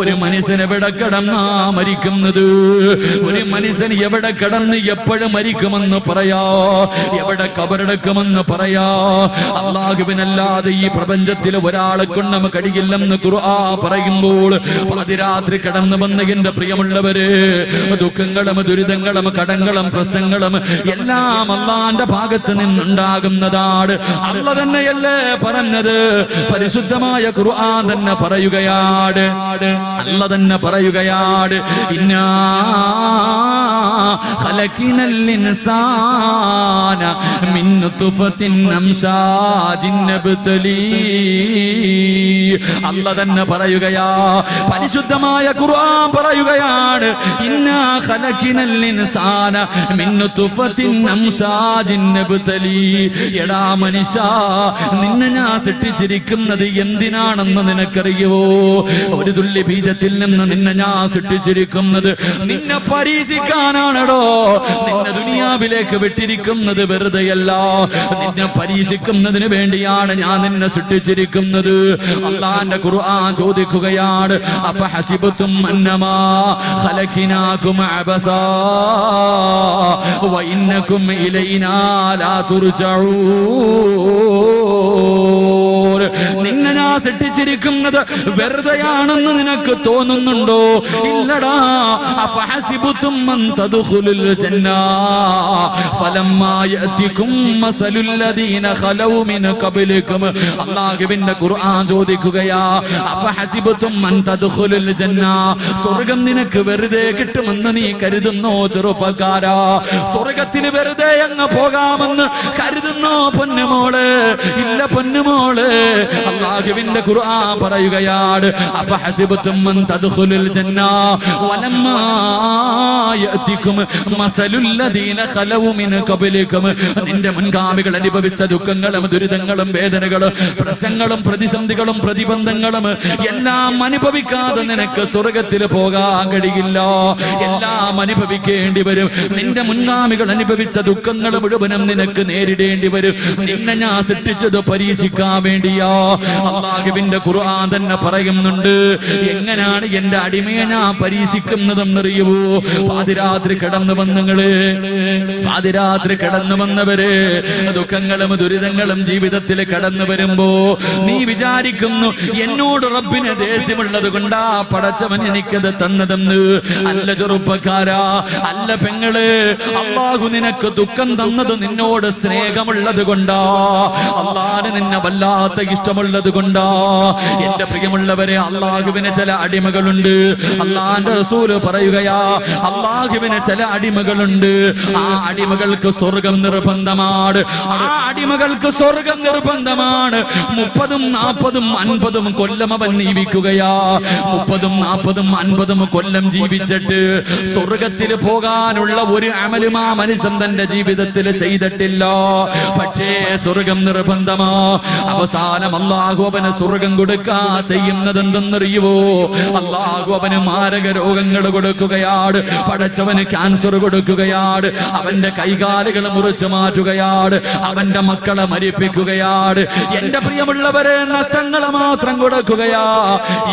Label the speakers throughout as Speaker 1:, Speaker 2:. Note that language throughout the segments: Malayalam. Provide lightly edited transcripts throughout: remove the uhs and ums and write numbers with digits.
Speaker 1: ഒരു മനുഷ്യൻ എവിടെ കിടന്നാ മരിക്കുന്നത്? ഒരു മനുഷ്യൻ എവിടെ കിടന്ന് എപ്പോഴും മരിക്കുമെന്ന് പറയാ, എവിടെ കബറടക്കുമെന്ന് പറയാ? അല്ലാഹുവിനല്ലാതെ ഈ പ്രപഞ്ചത്തിൽ ഒരാളെ കൊണ്ട് നമുക്ക് കഴിയില്ലെന്ന് ഖുർആൻ പറയുമ്പോൾ പാതിരാത്രി കടന്നു വന്ന എന്റെ പ്രിയമുള്ളവര്, ദുഃഖങ്ങളും ദുരിതങ്ങളും കടങ്ങളും പ്രശ്നങ്ങളും എല്ലാം അല്ലാഹുവിന്റെ ഭാഗത്ത് നിന്നുണ്ടാകുന്നതാണ്. അല്ലാഹു തന്നെയല്ലേ പറഞ്ഞത്? പരിശുദ്ധമായ ഖുർആൻ തന്നെ പറയുകയാണ്, അല്ലാഹു തന്നെ പറയുകയാണ്, ഇന്നാ ഖലഖനൽ ഇൻസാന മിൻ നുത്ഫത്തിൻ അംശാജിൻ നബ്തലി. അല്ലാഹു തന്നെ പറയുകയാ, പരിശുദ്ധമായ ഖുർആൻ പറയുകയാണ്, ഇന്നാ ഖലഖനൽ ഇൻസാന മിൻ നുത്ഫത്തിൻ അംശാജിൻ നബ്തലി. എടാ മനുഷ്യാ, നിന്നെ ഞാൻ സൃഷ്ടിച്ചിരിക്കുന്നത് എന്തിനാണെന്ന് നിനക്കറിയുവോ? ഒരു തുള്ളി ബീജത്തിൽ നിന്ന് നിന്നെ ഞാൻ സൃഷ്ടിച്ചിരിക്കുന്നത് നിന്നെ പരീക്ഷിക്കാനാണോ? നിന്നെ ദുനിയാവിലേക്ക് വിട്ടിരിക്കുന്നത് വെറുതെയല്ല, നിന്നെ പരീക്ഷിക്കുന്നതിന് വേണ്ടിയാണ് ഞാൻ നിന്നെ സൃഷ്ടിച്ചിരിക്കുന്നത്. അല്ലാഹുവിന്റെ ഖുർആൻ ചോദിക്കുകയാണ്, അഫഹസിബതും അന്നമാ ഖലഖനാകും അബസാ വഇന്നകും ഇലൈനാ ലാ തുർജഊൻ. നിന്നെ ഞാൻ സൃഷ്ടിച്ചിരിക്കുന്നത് വെറുതെയാണെന്ന് നിനക്ക് തോന്നുന്നുണ്ടോ? ഇല്ലടാ. അഫഹസിബതും അൻ തദ്ഖുലുൽ ജന്ന ഫലമ്മാ യഅതികും മസലുൽ ലദീന ഖലൗ മിൻ ഖബ്ലികും. അല്ലാഹുവിന്റെ ഖുർആൻ ചോദിക്കുകയാ, അഫഹസിബതും അൻ തദ്ഖുലുൽ ജന്ന, സ്വർഗ്ഗം നിനക്ക് വെറുതെ കിട്ടുമെന്ന് നീ കരുതുന്നോ ചെറുപ്പക്കാരാ? സ്വർഗ്ഗത്തിന് വെറുതെ അങ്ങ് പോകാമെന്ന് കരുതുന്നോ പൊന്നുമോള്? ഇല്ല പൊന്നുമോള്. അല്ലാഹുവിന്റെ ഖുർആൻ പറയുകയാണ്, അഫഹസിബതും അൻ തദ്ഖുലുൽ ജന്ന വലമ്മാ യഅതികും മസലുൽ ലദീന ഖലൗ മിൻ ഖബ്ലികും. നിന്റെ മുൻഗാമികൾ അനുഭവിച്ച ദുഃഖങ്ങളും ദുരിതങ്ങളും വേദനകളും പ്രശ്നങ്ങളും പ്രതിസന്ധികളും പ്രതിബന്ധങ്ങളും എല്ലാം അനുഭവിക്കാതെ നിനക്ക് സ്വർഗ്ഗത്തിൽ പോകാൻ കഴിയില്ല. എല്ലാം അനുഭവിക്കേണ്ടി വരും. നിന്റെ മുൻഗാമികൾ അനുഭവിച്ച ദുഃഖങ്ങൾ മുഴുവനും നിനക്ക് നേരിടേണ്ടി വരും. നിന്നെ ഞാൻ സൃഷ്ടിച്ചത് പരീക്ഷിക്കാൻ വേണ്ടിയാ. അല്ലാഹുവിന്റെ ഖുർആൻ തന്നെ പറയുന്നുണ്ട്, എങ്ങനെയാണ് എന്റെ അടിമയെ ഞാൻ പരീക്ഷിക്കുന്നതെന്നറിയുവോ? പാതിരാത്രി കടന്നു വന്നങ്ങള്, പാതിരാത്രി കടന്നു വന്നവര്, ദുഃഖങ്ങളും ദുരിതങ്ങളും ജീവിതത്തിൽ കടന്നു വരുമ്പോ നീ വിചാരിക്കുന്നു എന്നോട് റബ്ബിന് ദേഷ്യമുള്ളത് കൊണ്ടാ പടച്ചവൻ എനിക്കത് തന്നതെന്ന്. അല്ല ചെറുപ്പക്കാരാ, അല്ല പെങ്ങള്, അല്ലാഹു നിനക്ക് ദുഃഖം തന്നത് നിന്നോട് സ്നേഹമുള്ളത് കൊണ്ടാ, അല്ലാഹുവിന് നിന്നെ വല്ലാത്ത ഇഷ്ടമുള്ളത് കൊണ്ടാ. എന്റെ പ്രിയമുള്ളവരെ, അല്ലാഹുവിന് ചില അടിമകളുണ്ട്. അല്ലാഹുവിന്റെ റസൂൽ പറയുകയാ, അല്ലാഹുവിന് ചില അടിമകളുണ്ട്. ആ അടിമകൾക്ക് സ്വർഗം നിർബന്ധമാണ്. ആ അടിമകൾക്ക് സ്വർഗം നിർബന്ധമാണ്. 30, 40, 50 കൊല്ലം അവൻ ജീവിക്കുകയാ. 30, 40, 50 കൊല്ലം ജീവിച്ചിട്ട് സ്വർഗത്തിൽ പോകാനുള്ള ഒരു അമലും ആ മനുഷ്യൻ തന്റെ ജീവിതത്തിൽ ചെയ്തിട്ടില്ല. പക്ഷേ സ്വർഗം നിർബന്ധമാ. അവസാനം അല്ലാഹു അവന് സ്വർഗം കൊടുക്കാ ചെയ്യുന്നത് എന്തെന്നറിയുവോ? അല്ലാഹു അവന് മാരക രോഗങ്ങൾ കൊടുക്കുകയാണ്. പടച്ചവന് ക്യാൻസർ കൊടുക്കുകയാണ്. അവന്റെ കൈകാലുകൾ മുറിച്ചു മാറ്റുകയാണ്. അവന്റെ മക്കളെ മരിപ്പിക്കുകയാണ്. എന്റെ പ്രിയമുള്ളവരെ, നഷ്ടങ്ങൾ മാത്രം കൊടുക്കുകയാ.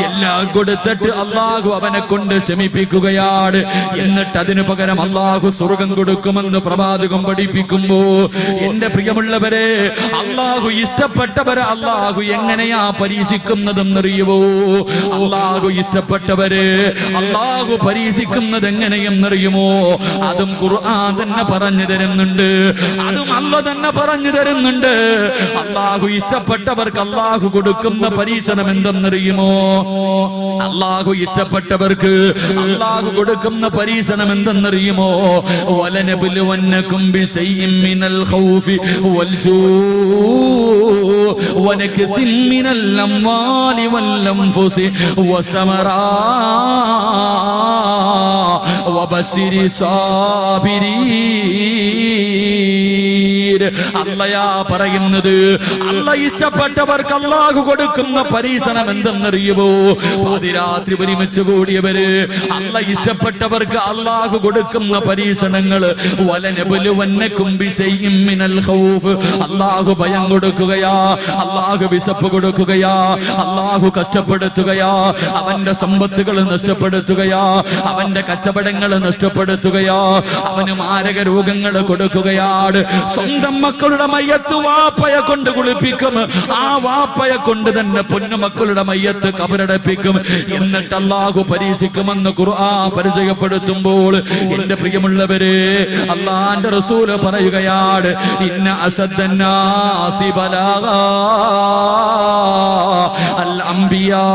Speaker 1: എല്ലാം കൊടുത്തിട്ട് അല്ലാഹു അവനെ കൊണ്ട് ശമിപ്പിക്കുകയാണ്. എന്നിട്ട് അതിനു പകരം അല്ലാഹു സ്വർഗം കൊടുക്കുമെന്ന് പ്രവാചകം പഠിപ്പിക്കുമ്പോ എന്റെ പ്രിയമുള്ളവരെ, അല്ലാഹു ഇഷ്ടപ്പെട്ടവരെ അല്ലാഹു എങ്ങനെയാ പരീക്ഷിക്കുന്നതെന്നറിയുവോ? അല്ലാഹു ഇഷ്ടപ്പെട്ടവരെ അല്ലാഹു പരീക്ഷിക്കുന്നത് എങ്ങനെയെന്നറിയുമോ? അതും ഖുർആൻ തന്നെ പറഞ്ഞു തരുന്നുണ്ട്. അതും അല്ലാഹു തന്നെ പറഞ്ഞു തരുന്നുണ്ട്. അല്ലാഹു ഇഷ്ടപ്പെട്ടവർക്ക് അല്ലാഹു കൊടുക്കുന്ന പരീക്ഷണം എന്തെന്നറിയുമോ? അല്ലാഹു ഇഷ്ടപ്പെട്ടവർക്ക് അല്ലാഹു കൊടുക്കുന്ന പരീക്ഷണം എന്തെന്നറിയുമോ? വലനബ്ലുവന്നകും ബിശൈഇൻ മിനൽ ഖൗഫി വൽ ജൂഇ വനക്സിൻ മിനൽ അംവാലി വൽ അൻഫുസി വസമറാ വബശിരി സാബിരീൻ. അല്ലാഹ് പറയുന്നത്, അല്ലാഹ് ഇഷ്ടപ്പെട്ടവർക്ക് അല്ലാഹു കൊടുക്കുന്ന പരീക്ഷണം എന്തെന്നറിയുമോ? പാതിരാത്രി ഒരുമിച്ച് കൂടിയവര് അല്ലാഹ് ഇഷ്ടപ്പെട്ടവർക്ക് അല്ലാഹു കൊടുക്കുന്ന പരീക്ഷണങ്ങൾ വലനബലുവന്നകും ബിശൈഇൻ മിനൽ ഖൗഫ്. അല്ലാഹു ഭയം കൊടുക്കുകയാ, അല്ലാഹു വിശപ്പ് കൊടുക്കുകയാ, അല്ലാഹു കഷ്ടപ്പെടുത്തുകയാ, അവന്റെ സമ്പത്തുകൾ നഷ്ടപ്പെടുത്തുകയാ, അവന്റെ കച്ചവടങ്ങൾ നഷ്ടപ്പെടുത്തുകയാ, അവന് മാരക രോഗങ്ങൾ കൊടുക്കുകയാണ്. സ്വന്തം മക്കളുടെ മയ്യത്ത് വാപ്പയെ കൊണ്ട് കുളിപ്പിക്കും, ആ വാപ്പയെ കൊണ്ട് തന്നെ പൊന്നുമക്കളുടെ മയ്യത്ത് കബറടപ്പിക്കും. എന്നിട്ട് അല്ലാഹു പരീക്ഷിക്കുമെന്ന് ഖുർആൻ പരിചയപ്പെടുത്തുമ്പോൾ എന്റെ പ്രിയമുള്ളവരെ, അല്ലാഹുവിന്റെ റസൂൽ പറയുകയാണ്, ഇന്ന അസദ്ദന്നാസി ബലാഗാ അൽ അംബിയാ.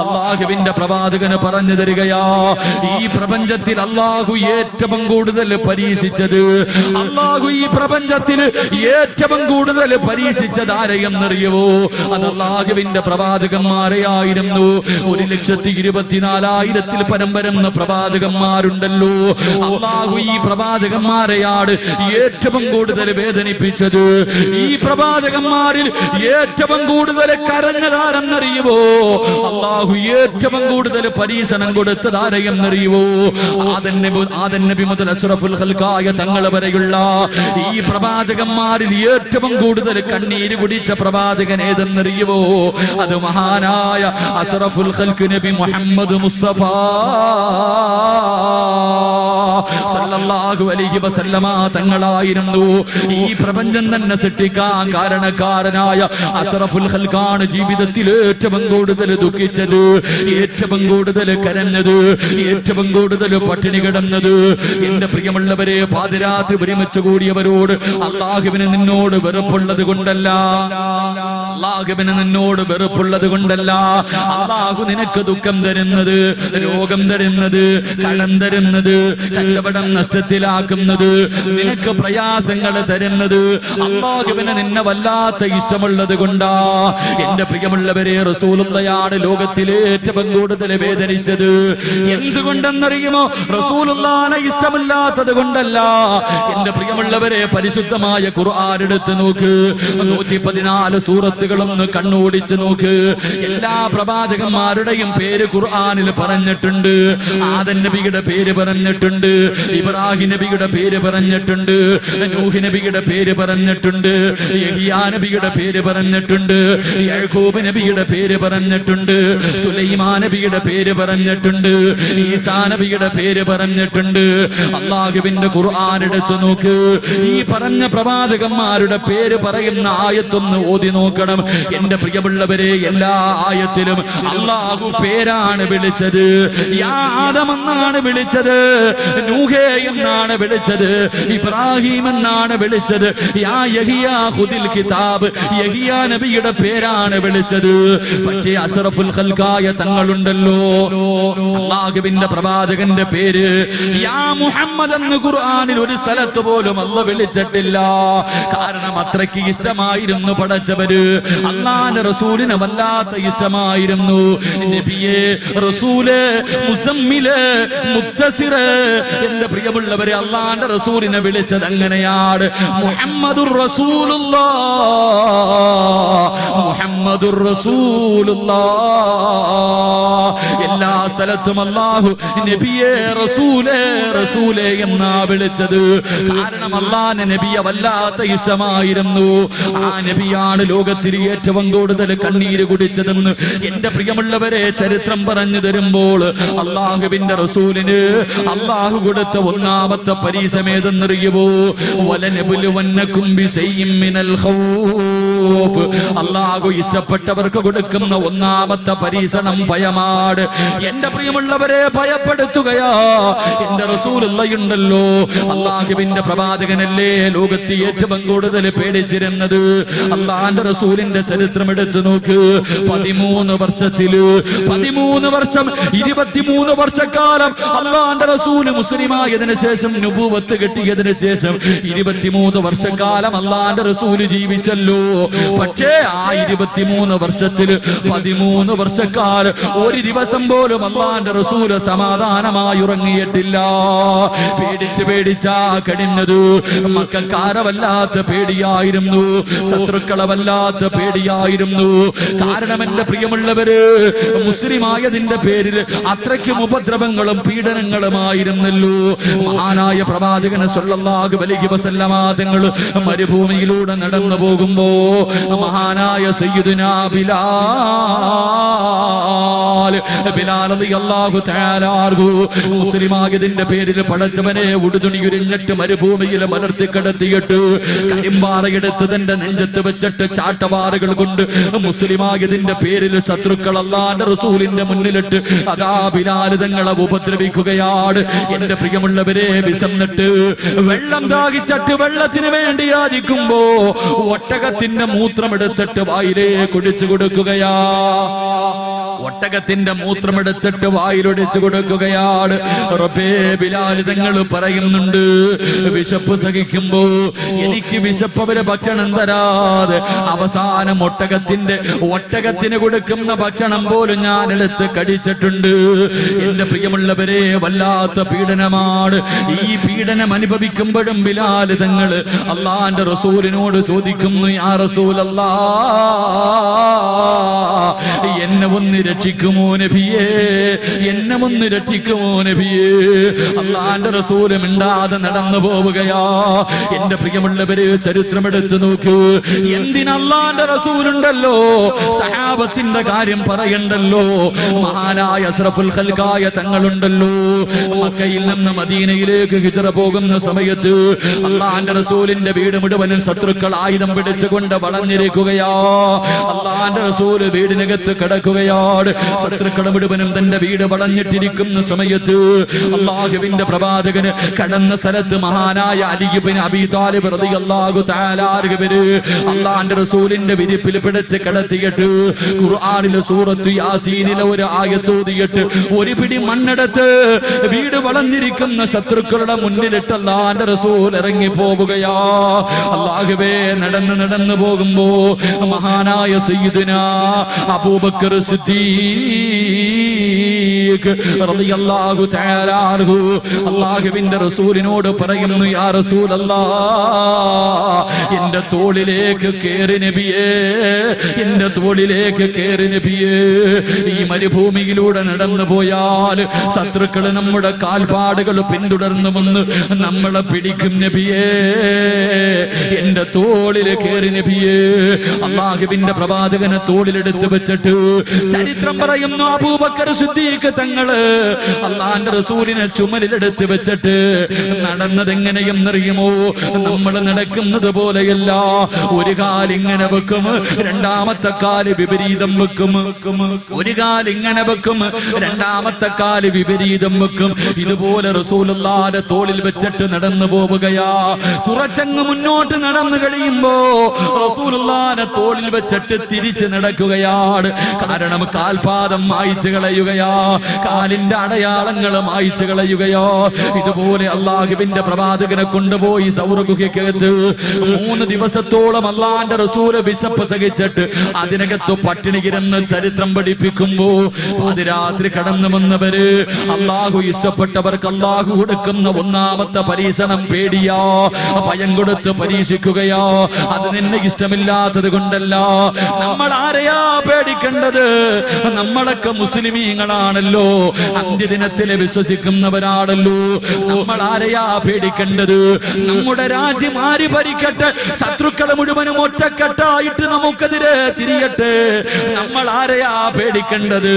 Speaker 1: അല്ലാഹുവിന്റെ പ്രവാചകന് പറഞ്ഞു തരികയാ, ഈ പ്രപഞ്ചത്തിൽ അല്ലാഹു ഏറ്റവും കൂടുതൽ പരീക്ഷിച്ചത്, അല്ലാഹു ഈ പ്രപഞ്ചത്തിൽ ഏറ്റവും കൂടുതൽ പരീക്ഷിച്ചത് ആരെയെന്നറിയുവോ? അത് അല്ലാഹുവിന്റെ പ്രവാചകന്മാരെയായിരുന്നു. 1,24,000 പരം വരുന്ന പ്രവാചകന്മാരുണ്ടല്ലോ. അല്ലാഹു ഈ പ്രവാചകന്മാരെയാണ് ഏറ്റവും കൂടുതൽ വേദനിപ്പിച്ചത്. ഈ പ്രവാചകന്മാരിൽ ഏറ്റവും കൂടുതൽ കരഞ്ഞതാരെന്നറിയുവോ? അല്ലാഹു ഏറ്റവും കൂടുതൽ പരീക്ഷണം കൊടുത്തത് ആരെയെന്നറിയുവോ? ആദം നബി മുതൽ അഷ്റഫുൽ ഖൽഖായ തങ്ങൾ വരെയുള്ള ഈ പ്രവാചകന്മാരിൽ ഏറ്റവും കൂടുതൽ കണ്ണീര് കുടിച്ച പ്രവാചകൻ ഏതെന്നറിയുവോ? അത് മഹാനായ അഷ്റഫുൽ ഖൽഖ് നബി മുഹമ്മദ് മുസ്തഫ സല്ലല്ലാഹു അലൈഹി വസല്ലമ തങ്ങളായിരുന്നു. ഈ പ്രപഞ്ചം തന്നെ സൃഷ്ടിക്കാൻ കാരണക്കാരനായ അഷ്റഫുൽ ഖൽഖാണ് ജീവിതത്തിൽ ഏറ്റവും കൂടുതൽ ദുഃഖിച്ചത്, ഏറ്റവും കൂടുതൽ കരഞ്ഞത്, ഏറ്റവും കൂടുതൽ പട്ടിണി കിടന്നത്. എന്റെ പ്രിയമുള്ളവരെ, പാതിരാത്രി ഒരുമിച്ച് കൂടിയവരോട് അല്ലാഹുവിന് നിന്നോട് വെറുപ്പുള്ളത് കൊണ്ടല്ല, അല്ലാഹുവിന് നിന്നോട് വെറുപ്പുള്ളത് കൊണ്ടല്ല, അല്ലാഹു നിനക്ക് ദുഃഖം തരുന്നത്, രോഗം തരുന്നത്, കടം തരുന്നത്, കച്ചവടം നഷ്ടത്തിലാക്കുന്നത്, നിനക്ക് പ്രയാസങ്ങൾ തരുന്നത് അല്ലാഹുവിന് നിന്നെ വല്ലാത്ത ഇഷ്ടമുള്ളത് കൊണ്ടാ. എന്റെ പ്രിയമുള്ളവരെ, റസൂലുള്ളാഹിയാണ് ലോകത്തിലെ ഏറ്റവും കൂടുതൽ വേദനിച്ചത്. എന്തുകൊണ്ടെന്നറിയുമോ? റസൂലുള്ളാഹിനെ ഇഷ്ടമില്ലാത്തത് കൊണ്ടല്ല. എന്റെ പ്രിയമുള്ളവരെ, പരിശുദ്ധമായ ഖുർആൻ എടുത്ത് നോക്ക്, 114 സൂറത്തുകളൊന്ന് കണ്ണോടിച്ച് നോക്ക്. എല്ലാ പ്രവാചകന്മാരുടെയും പേര് ഖുർആനിൽ പറഞ്ഞിട്ടുണ്ട്. ആദം നബിയുടെ പേര് പറഞ്ഞിട്ടുണ്ട്, ഇബ്രാഹിം നബിയുടെ പേര് പറഞ്ഞിട്ടുണ്ട്, നൂഹ് നബിയുടെ പേര് പറഞ്ഞിട്ടുണ്ട്, യഹ്യാ നബിയുടെ പേര് പറഞ്ഞിട്ടുണ്ട്, യാക്കൂബ് നബിയുടെ പേര് പറഞ്ഞിട്ടുണ്ട്, സുലൈമാൻ നബിയുടെ പേര് പറഞ്ഞിട്ടുണ്ട്, ഈസാ നബിയുടെ പേര് പറഞ്ഞിട്ടുണ്ട്. അല്ലാഹുവിന്റെ ഖുർആൻ എടുത്തു നോക്ക്. ഈ പറഞ്ഞ പ്രവാചകന്മാരുടെ പേര് പറയുന്ന ആയത്തൊന്ന് ഓതി നോക്കണം. എന്റെ പ്രിയമുള്ളവരെ, എല്ലാ ആയത്തിലും അല്ലാഹു പേരാണ് വിളിച്ചത്. യാ ആദം എന്നാണ് വിളിച്ചത്, നൂഹേ എന്നാണ് വിളിച്ചത്, ഇബ്രാഹിം എന്നാണ് വിളിച്ചത്, യാ യഹ്യാ ഖുദിൽ കിതാബ്, യഹ്യാ നബിയുടെ പേരാണ് വിളിച്ചത്. പക്ഷേ അഷ്റഫുൽ ഖൽഖായ തങ്ങളുണ്ടല്ലോ, അല്ലാഹുവിന്റെ പ്രവാചകന്റെ പേര് യാ മുഹമ്മദ് എന്ന് ഖുർആനിൽ ഒരു സ്ഥലത്ത് പോലും അല്ലാഹു വിളിച്ചിട്ടില്ല. കാരണം അത്രയ്ക്ക് ഇഷ്ടമായിരുന്നു പടച്ചവര്. അല്ലാഹുവിന്റെ റസൂലിനെ വല്ലാത്ത ഇഷ്ടമായിരുന്നു. നബിയെ, റസൂലേ, മുസമ്മിലേ, മുദ്ദസിറേ. എന്റെ പ്രിയമുള്ളവരെ, അല്ലാഹുവിന്റെ റസൂലിനെ വിളിച്ചത് അങ്ങനെയാണ്, മുഹമ്മദുർ റസൂലുള്ളാഹ്, മുഹമ്മദുർ റസൂലുള്ളാഹ്. എല്ലാ സ്ഥലത്തും അല്ലാഹു നബിയെ, റസൂലേ, റസൂലേ എന്നാ വിളിച്ചത്. കാരണം അല്ലാഹുവിന്റെ നബിയെ വല്ലാത്ത ഇഷ്ടമായിരുന്നു. ആ നബിയാണ് ലോകത്തിൽ ഏറ്റവും കൂടുതൽ കണ്ണീര് കുടിച്ചതെന്ന് എന്റെ പ്രിയമുള്ളവരെ ചരിത്രം പറഞ്ഞു തരുമ്പോൾ അല്ലാഹുവിന്റെ റസൂലിന് അല്ലാഹു കൊടുത്ത ഒന്നാമത്തെ പരീക്ഷ ഏതെന്നറിയുമോ? വലനബലുവന്നകും ബിശൈഇൻ മിനൽ ഖൗഫ്. അല്ലാഹു ഇഷ്ടപ്പെട്ടവർക്ക് കൊടുക്കുന്ന ഒന്നാമത്തെ പരീക്ഷണം ഭയമാണ്. എന്റെ പ്രിയമുള്ളവരെ, ഭയപ്പെടുത്തുകയാ. എന്റെ റസൂലുള്ളാഹിയുണ്ടല്ലോ, അല്ലാഹുവിന്റെ പ്രവാചകനല്ലേ ലോകത്ത് ഏറ്റവും കൂടുതൽ പേടിച്ചിരുന്നത്. അല്ലാഹുവിന്റെ റസൂലിന്റെ ചരിത്രം എടുത്തു നോക്ക്. 13 വർഷത്തില് 13 വർഷം 23 വർഷക്കാലം അല്ലാഹുവിന്റെ റസൂല് മുസ്ലിമായതിനു ശേഷം, നുബുവത്ത് കിട്ടിയതിനു ശേഷം 23 വർഷക്കാലം അല്ലാഹുവിന്റെ റസൂല് ജീവിച്ചല്ലോ. പക്ഷേ ആ 23 വർഷത്തിൽ 13 വർഷക്കാലം ഒരു ദിവസം പോലും അല്ലാഹുവിന്റെ റസൂൽ സമാധാനമായി ഉറങ്ങിയിട്ടില്ല. പേടിച്ചാ കഴിഞ്ഞത്. മക്കക്കാരെ വല്ലാത്ത പേടിയായിരുന്നു, ശത്രുക്കളെ വല്ലാത്ത പേടിയായിരുന്നു. കാരണം എന്റെ പ്രിയമുള്ളവര്, മുസ്ലിമായതിന്റെ പേരിൽ അത്രയ്ക്കും ഉപദ്രവങ്ങളും പീഡനങ്ങളുമായിരുന്നല്ലോ. മഹാനായ പ്രവാചകൻ സല്ലല്ലാഹു അലൈഹി വസല്ലമ തങ്ങൾ മരുഭൂമിയിലൂടെ നടന്നു പോകുമ്പോ മഹാനായ സയ്യിദുനാ ബിലാൽ റളിയല്ലാഹു തആല അൻഹു മുസ്ലിമായതിന്റെ പേരിൽ പടച്ചവനെ ഉടുതുണിയുരിഞ്ഞിട്ട് മരുഭൂമിയിൽ മലർത്തി കിടത്തിയിട്ട് കരിമ്പാറയെടുത്ത് തന്റെ നെഞ്ചത്ത് വെച്ചിട്ട് ചാട്ടവാറുകൾ കൊണ്ട് മുസ്ലിമായതിന്റെ പേരിൽ ശത്രുക്കൾ അല്ലാഹുവിന്റെ റസൂലിന്റെ മുന്നിലിട്ട് അതാ ബിലാൽ തങ്ങളെ ഉപദ്രവിക്കുകയാണ്. എന്റെ പ്രിയമുള്ളവരെ, വിശന്നിട്ട് വെള്ളം ദാഹിച്ചിട്ട് വെള്ളത്തിന് വേണ്ടി യാചിക്കുമ്പോ ഒട്ടകത്തിന്റെ മൂത്രമെടുത്തിട്ട് വായിലേക്ക് ഒഴിച്ചു കൊടുക്കുകയാ. ഒട്ടകത്തിന്റെ മൂത്രമെടുത്തിട്ട് വായിലൊടിച്ചു കൊടുക്കുകയാണ്. റബ്ബേ, ബിലാൽ തങ്ങൾ പറയുന്നുണ്ട്, വിശപ്പ് സഹിക്കുമ്പോ എനിക്ക് വിശപ്പവര് ഭക്ഷണം തരാതെ അവസാനം ഒട്ടകത്തിന് കൊടുക്കുന്ന ഭക്ഷണം പോലും ഞാൻ എടുത്ത് കഴിച്ചിട്ടുണ്ട്. എന്റെ പ്രിയമുള്ളവരെ, വല്ലാത്ത പീഡനമാണ്. ഈ പീഡനം അനുഭവിക്കുമ്പോഴും ബിലാൽ തങ്ങൾ അല്ലാഹുവിന്റെ റസൂലിനോട് ചോദിക്കുന്നു, യാ റസൂലല്ലാഹ്, എന്നെ ഒന്ന് രക്ഷിക്കുമോ നബിയേ, എന്നെ ഒന്ന് രക്ഷിക്കുമോ നബിയേ. അല്ലാഹുവിന്റെ റസൂൽ മിണ്ടാതെ നടന്നു പോവുകയാ. എന്റെ പ്രിയമുള്ളവരെ, ചരിത്രം എടുത്തു നോക്കൂ. എന്തിന് അല്ലാഹുവിന്റെ റസൂലുണ്ടല്ലോ, സഹാബത്തിന്റെ കാര്യം പറയണ്ടല്ലോ. മഹാനായ അസ്റഫുൽ ഖൽഖായ തങ്ങളുണ്ടല്ലോ. മക്കയിൽ നിന്ന് മദീനയിലേക്ക് ഹിജ്റ പോകുന്ന സമയത്ത് അല്ലാഹുവിന്റെ റസൂലിന്റെ വീട് മുഴുവനും ശത്രുക്കൾ ആയുധം പിടിച്ചുകൊണ്ട് വളഞ്ഞിരിക്കുകയാ. അല്ലാഹുവിന്റെ റസൂൽ വീടിനകത്ത് കിടക്കുകയാണ്. ശത്രുക്കൾ മുഴുവനും തന്റെ വീട് വളഞ്ഞിട്ടിരിക്കുന്ന സമയത്ത് അല്ലാഹുവിന്റെ പ്രവാചകന് കടന്ന സ്ഥലത്ത് മഹാനായ അലി ഇബ്നു അബീ താലിബ് റളിയല്ലാഹു തആല അൻഹു അല്ലാഹുവിന്റെ റസൂലിന്റെ വിരിപ്പിൽ പിടിച്ച് കിടത്തിയിട്ട് ഖുർആനിലെ സൂറത്ത് യാസീനിലെ ഒരു ആയത്ത് ഓതിയിട്ട് ഒരു പിടി മണ്ണെടുത്ത് വീട് വളഞ്ഞിരിക്കുന്ന ശത്രുക്കളുടെ മുന്നിലിട്ട് അല്ലാഹുവിന്റെ റസൂൽ ഇറങ്ങി പോവുകയാ. അല്ലാഹുവേ, നടന്നു പോകുമ്പോ മഹാനായ സയ്യിദുനാ അബൂബക്കർ സിദ്ദീഖ് റളിയല്ലാഹു തആല അൻഹു അല്ലാഹുവിന്റെ റസൂലിനോട് പറയുന്നു, യാ റസൂലല്ലാഹ്, എന്റെ തോളിലേക്ക് കേറി നബിയേ, എന്റെ തോളിലേക്ക് കേറി നബിയേ. ഈ മരുഭൂമിയിലൂടെ നടന്നു പോയാൽ ശത്രുക്കൾ നമ്മുടെ കാൽപാടുകൾ പിന്തുടർന്നു വന്ന് നമ്മളെ പിടിക്കും നബിയേ, എന്റെ തോളിൽ കേറി നബിയേ. അല്ലാഹുവിന്റെ പ്രവാചകനെ തോളിലെടുത്ത് വെച്ചിട്ട് ചരിത്രം പറയുന്നു, അബൂബക്കർ സിദ്ദീഖ് തങ്ങള് അല്ലാഹുവിന്റെ റസൂലിനെ ചുമലിലെടുത്ത് വെച്ചിട്ട് നടന്നത് എങ്ങനെയെന്നറിയുമോ? നമ്മൾ നടക്കുന്നത് പോലെയല്ല. ഒരു കാലിങ്ങനെ വെക്കും, രണ്ടാമത്തെ കാല് വിപരീതം വെക്കും. ഒരു കാലിങ്ങനെ വെക്കും, രണ്ടാമത്തെ കാല് വിപരീതം വെക്കും. ഇതുപോലെ റസൂലുള്ളാഹിന്റെ തോളിൽ വെച്ചിട്ട് നടന്നു പോവുകയാ. കുറച്ചങ്ങ് മുന്നോട്ട് നടന്നു കഴിയുമ്പോ റസൂലുള്ളാഹിന്റെ തോളിൽ വെച്ചിട്ട് തിരിച്ച് നടക്കുകയാണ്. കാരണം കാൽപാദം മായ്ച്ചു കളയുകയാ, കാലിന്റെ അടയാളങ്ങൾ മായ്ച്ചു കളയുകയോ. ഇതുപോലെ അല്ലാഹുവിന്റെ പ്രവാചകനെ കൊണ്ടുപോയി സൗറ ഗുഹയ്ക്കകത്ത് 3 ദിവസത്തോളം അല്ലാഹുവിന്റെ റസൂല് വിശപ്പ് സഹിച്ചിട്ട് അതിനകത്ത് പട്ടിണി കിടന്ന് ചരിത്രം പഠിപ്പിക്കുമ്പോ പാതിരാത്രി കടന്നു വന്നവര് അല്ലാഹു ഇഷ്ടപ്പെട്ടവർക്ക് അല്ലാഹു കൊടുക്കുന്ന ഒന്നാമത്തെ പരീക്ഷണം പേടിയാ, ഭയം കൊടുത്ത് പരീക്ഷിക്കുകയോ. അത് നിന്നെ ഇഷ്ടമില്ലാത്തത് കൊണ്ടല്ല. നമ്മൾ ആരെയാ പേടിക്കേണ്ടത്? നമ്മളൊക്കെ മുസ്ലിമീങ്ങളാണല്ലോ, അന്ത്യദിനത്തിലെ വിശ്വസിക്കുന്നവരാണല്ലോ. നമ്മൾ ആരെയാ പേടിക്കേണ്ടത്? നമ്മുടെ രാജ്യം ആര് ഭരിക്കട്ടെ, ശത്രുക്കളെ മുഴുവനും ഒറ്റക്കെട്ടായിട്ട് നമുക്കെതിരെ തിരിയട്ടെ. നമ്മൾ ആരെയാ പേടിക്കേണ്ടത്?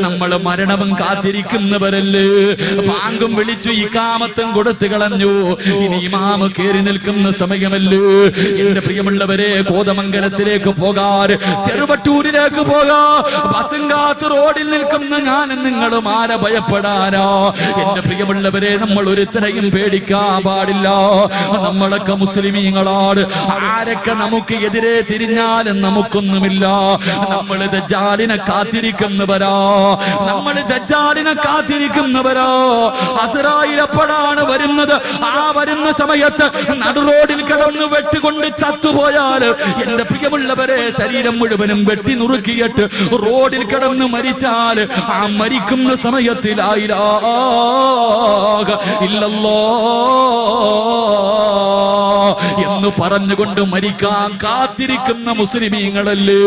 Speaker 1: നമ്മൾ മരണവും കാത്തിരിക്കുന്നവരല്ലേ. ബാങ്കും വിളിച്ചു ഇഖാമത്തും കൊടുത്തു കളഞ്ഞു, ഇനി ഇമാമ് കേറി നിൽക്കുന്ന സമയമല്ലേ. എന്റെ പ്രിയമുള്ളവരെ, കോതമംഗലത്തിലേക്ക് പോകാൻ, ചെറുവട്ടൂരിലേക്ക് പോകാൻ ബസ് ബസങ്കാത്ത് റോഡിൽ നിൽക്കുന്ന ഞാൻ നിങ്ങളും ആരെ ഭയപ്പെടാനോ? എന്റെ പ്രിയമുള്ളവരെ, നമ്മൾ ഒരുത്തരെയും പേടിക്കാൻ പാടില്ല. നമ്മളൊക്കെ മുസ്ലിമീങ്ങളാണ്. ആരൊക്കെ നമുക്ക് എതിരെ തിരിഞ്ഞാലും നമുക്കൊന്നുമില്ല. നമ്മൾ ദജ്ജാലിനെ കാത്തിരിക്കുന്നവരാ. അസ്രായീൽ എപ്പോഴാണ് വരുന്നത്? ആ വരുന്ന സമയത്ത് നടുറോഡിൽ കിടന്ന് വെട്ടുകൊണ്ട് ചത്തുപോയാൽ എന്റെ പ്രിയമുള്ളവരെ, ശരീരം മുഴുവനും വെട്ടി നുറുക്കിയിട്ട് റോഡിൽ കിടന്ന് മരിച്ചാൽ ആ മരിക്കുന്ന സമയത്തിൽ ലാ ഇലാഹ ഇല്ലല്ലാഹ് എന്ന് പറഞ്ഞുകൊണ്ട് മരിക്കാൻ കാത്തിരിക്കുന്ന മുസ്ലിമീങ്ങളല്ലേ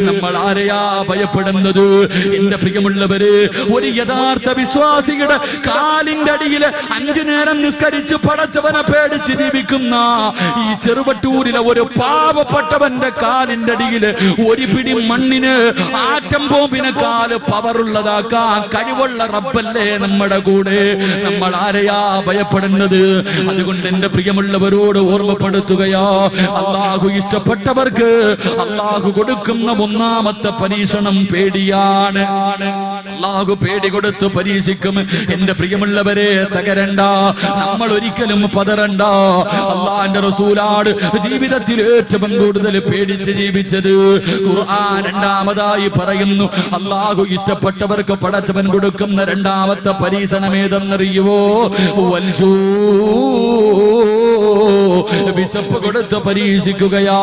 Speaker 1: നമ്മൾ? ആരെയാ ഭയപ്പെടുന്നത്? എന്റെ പ്രിയമുള്ളവര്, ഒരു യഥാർത്ഥ വിശ്വാസിയുടെ കാലിന്റെ അടിയിൽ 5 നേരം നിസ്കരിച്ച് പടച്ചവനെ പേടിച്ച് ജീവിക്കുന്ന ഈ ചെറുവട്ടൂരിലെ ഒരു പാവപ്പെട്ടവന്റെ കാലിന്റെ അടിയിൽ ഒരു പിടി മണ്ണിന് ആറ്റം ബോംബിനെക്കാല് പവറുള്ളതാക്കാൻ കഴിവുള്ള റബ്ബല്ലേ നമ്മുടെ കൂടെ. നമ്മൾ ആരെയാ ഭയപ്പെടുന്നത്? അതുകൊണ്ട് എന്റെ പ്രിയമുള്ളവരോട് ഓർമ്മപ്പെടുത്തുകയാ, അല്ലാഹു ഇഷ്ടപ്പെട്ടവർക്ക് അല്ലാഹു കൊടുക്കുന്ന ഒന്നാമത്തെ പരീക്ഷണം പേടിയാണ്. അല്ലാഹു പേടി കൊടുത്ത് പരീക്ഷിക്കും. എന്റെ പ്രിയമുള്ളവരെ, തകരണ്ട, നമ്മൾ ഒരിക്കലും പതറണ്ട. അല്ലാഹുവിന്റെ റസൂലാണ് ജീവിതത്തിൽ ഏറ്റവും കൂടുതൽ പേടിച്ച് ജീവിച്ചത്. ഖുർആൻ രണ്ടാമതായി പറയുന്നു, അല്ലാഹു ഇഷ്ടപ്പെട്ടവർക്ക് പടച്ചവൻ കൊടുക്കുന്ന രണ്ടാമത്തെ പരീക്ഷണം ഏതെന്നറിയുവോ? വൽജൂ, വിശപ്പ് കൊടുത്ത് പരീക്ഷിക്കുകയാ.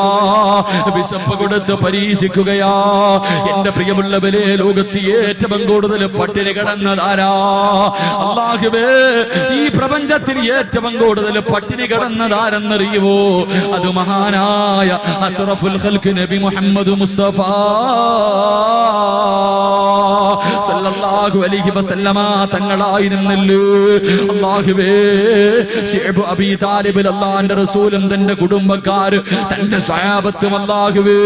Speaker 1: വിശപ്പ് കൊടുത്ത് പരീക്ഷിക്കുകയാ. എന്റെ പ്രിയമുള്ളവരെ, ലോകത്ത് ഏറ്റവും കൂടുതൽ പട്ടിണി കിടന്നതാരാ? അല്ലാഹുവേ, ഈ പ്രപഞ്ചത്തിൽ ഏറ്റവും കൂടുതൽ പട്ടിണി കിടന്നതാരെന്നറിയുവോ? അത് മഹാനായ അഷ്റഫുൽ ഖൽഖ് നബി മുഹമ്മദ് മുസ്തഫ സല്ലല്ലാഹു അലൈഹി വസല്ലമ തങ്ങളായിരുന്നല്ലോ. അല്ലാഹുവേ, ശൈബ് അബീ താലിബ്, അല്ലാഹുവിന്റെ റസൂലും തന്റെ കുടുംബക്കാർ, തന്റെ സ്വഹാബത്തും അല്ലാഹുവേ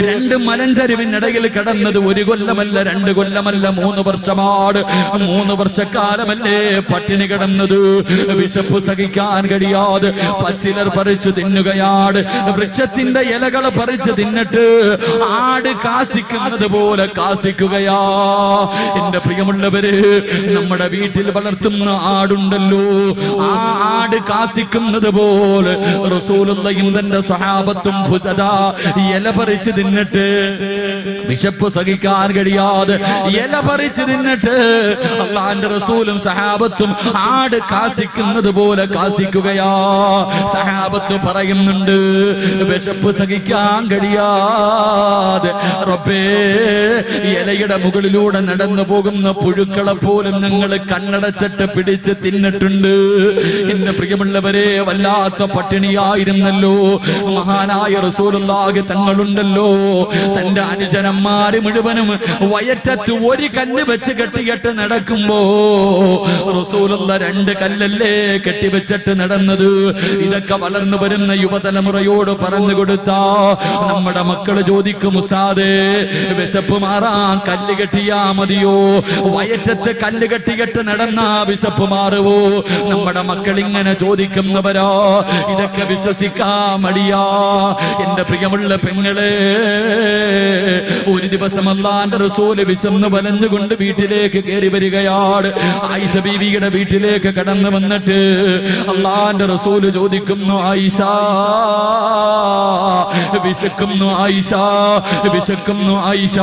Speaker 1: 2 മലഞ്ചരിവിനിടയിൽ കിടന്നത് 1 കൊല്ലമല്ല, 2 കൊല്ലമല്ല, 3 വർഷമാണ്. 3 വർഷക്കാലമല്ലേ പട്ടിണി കിടന്നത്. വിശപ്പ് സഹിക്കാൻ കഴിയാതെ പച്ചിലർ പറിച്ചു തിന്നുകയാണ്. വൃക്ഷത്തിന്റെ ഇലകൾ പറിച്ച് തിന്നിട്ട് ആട് കാസിക്കുന്നത് പോലെ കാസിക്കുകയാ. എന്റെ പ്രിയമുള്ളവര്, നമ്മുടെ വീട്ടിൽ വളർത്തുന്ന ആടുണ്ടല്ലോ, ആ ആട് കാസിക്കുന്നത് പോലെ റസൂലുള്ളാഹിയും തന്റെ സ്വഹാബത്തും ഇല പറിച്ച് തിന്നിട്ട്, വിശപ്പ് സഹിക്കാൻ കഴിയാതെ ഇല പറിച്ച് തിന്നിട്ട് അല്ലാഹുവിന്റെ റസൂലും സഹാബത്തും ആട് കാസിക്കുന്നത് പോലെ കാസിക്കുകയാ. സഹാബത്ത് പറയുന്നുണ്ട്, വിശപ്പ് സഹിക്കാൻ കഴിയാതെ റബ്ബേ, ഇലയുടെ മുകളിലൂടെ നടന്നു പോകുന്ന പുഴുക്കളെ പോലും ഞങ്ങൾ കണ്ണടച്ചിട്ട് പിടിച്ച് തിന്നിട്ടുണ്ട്. എന്റെ പ്രിയമുള്ളവരെ, വല്ലാത്ത പട്ടിണിയായിരുന്നല്ലോ. മഹാനായ റസൂലുള്ളാഹി തങ്ങളുണ്ടല്ലോ, തന്റെ അനുജനന്മാര് മുഴുവനും വയറ്റത്ത് 1 കല്ല് വെച്ച് കെട്ടിയിട്ട് നടക്കുമ്പോ റസൂലുള്ളാഹി 2 കല്ലല്ലേ കെട്ടിവെച്ചിട്ട് നടന്നത്. ഇതൊക്കെ വളർന്നു വരുന്ന യുവതലമുറയോട് പറഞ്ഞു കൊടുത്താ നമ്മുടെ മക്കള് ചോദിക്കും, ഉസ്താദേ, വിശപ്പ് മാറാൻ കല്ല് കെട്ടിയാ മതിയോ? വയറ്റത്ത് കല്ല് കെട്ടിയിട്ട് നടന്നാ വിശപ്പ് മാറുവോ? നമ്മുടെ മക്കൾ ഇങ്ങനെ ചോദിക്കുന്നവരാ. ഇതൊക്കെ വിശ്വസിക്കാൻ മടിയാ. എന്റെ പ്രിയമുള്ള പെങ്ങളെ, ഒരു ദിവസം അല്ലാഹുവിന്റെ റസൂല് വിശന്ന് വലഞ്ഞുകൊണ്ട് വീട്ടിലേക്ക് കയറി വരികയാണ്. ആയിഷ ബീവിയുടെ വീട്ടിലേക്ക് കടന്നു വന്നിട്ട് അല്ലാഹുവിന്റെ റസൂല് ചോദിക്കുന്നു, ആയിഷ, വിശക്കുന്നു ആയിഷ, വിശക്കുന്നു ആയിഷ,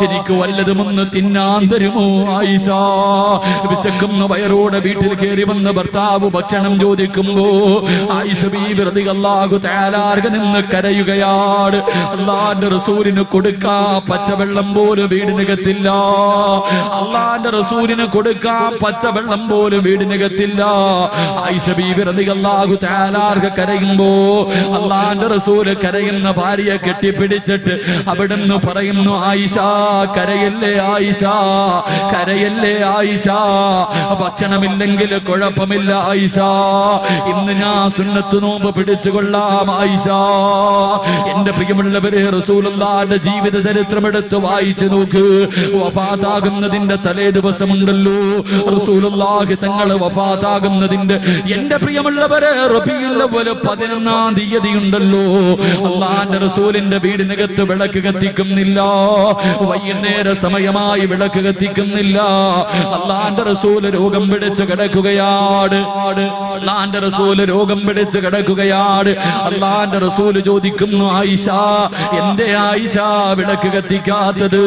Speaker 1: എനിക്ക് വല്ലതുമൊന്ന് തിന്നാൻ തരുമോ ആയിഷ? വിശക്കുന്ന വയറോടെ വീട്ടിൽ കയറി വന്ന ഭർത്താവ് ഭക്ഷണം ചോദിക്കുമ്പോ ആയിഷ ബീവി റളിയല്ലാഹു തആല നിന്ന് കരയുകയാണ്. അല്ലാഹുവിന്റെ റസൂലിന് കൊടുക്കാൻ പച്ചവെള്ളം പോലും വീടിനകത്തില്ല. അല്ലാഹുവിന്റെ റസൂലിന് കൊടുക്കാൻ പച്ചവെള്ളം പോലും വീടിനകത്തില്ല. ആയിഷ ബീവി റളിയല്ലാഹു തആല കരയുമ്പോ അല്ലാഹുവിന്റെ റസൂല് കരയുന്ന ഭാര്യയെ കെട്ടിപ്പിടിച്ചിട്ട് അവിടുന്ന് പറയുന്നു, ആയിഷ കരയല്ലേ ആയിഷ, കരയല്ലേ ആയിഷ, ഭക്ഷണമില്ലെങ്കിൽ കുഴപ്പമില്ല ആയിഷ, ഇന്ന് ഞാൻ സുന്നത്ത് നോമ്പ് പിടിച്ചുകൊള്ളാം ആയിഷ. എന്റെ പ്രിയമുള്ളവരെ, റസൂലുള്ളാഹിന്റെ ജീവിത ചരിത്രം എടുത്ത് വായിച്ചു നോക്ക്. വഫാത്താകുന്നതിന്റെ തലേ ദിവസമുണ്ടല്ലോ, റസൂലുള്ളാഹി തങ്ങൾ വഫാത്താകുന്നതിന്റെ, എന്റെ പ്രിയമുള്ളവരെ, റബീഉൽ അവ്വൽ 11-ാം തീയതി ഉണ്ടല്ലോ, അല്ലാഹുവിന്റെ റസൂലിന്റെ വീടിനകത്ത് വിളക്ക് കത്തിക്കുന്നില്ല. വൈകുന്നേര സമയമായി വിളക്ക് കത്തിക്കുന്നില്ല. അല്ലാഹുവിന്റെ റസൂല് രോഗം പിടിച്ച് കിടക്കുകയാണ്. അല്ലാഹുവിന്റെ റസൂല് രോഗം പിടിച്ച് കിടക്കുകയാണ്. അല്ലാഹുവിന്റെ റസൂല് ചോദിക്കുന്നു, ആയിഷ, എന്തേ ആയിഷ വിളക്ക് കത്തിക്കാത്തത്?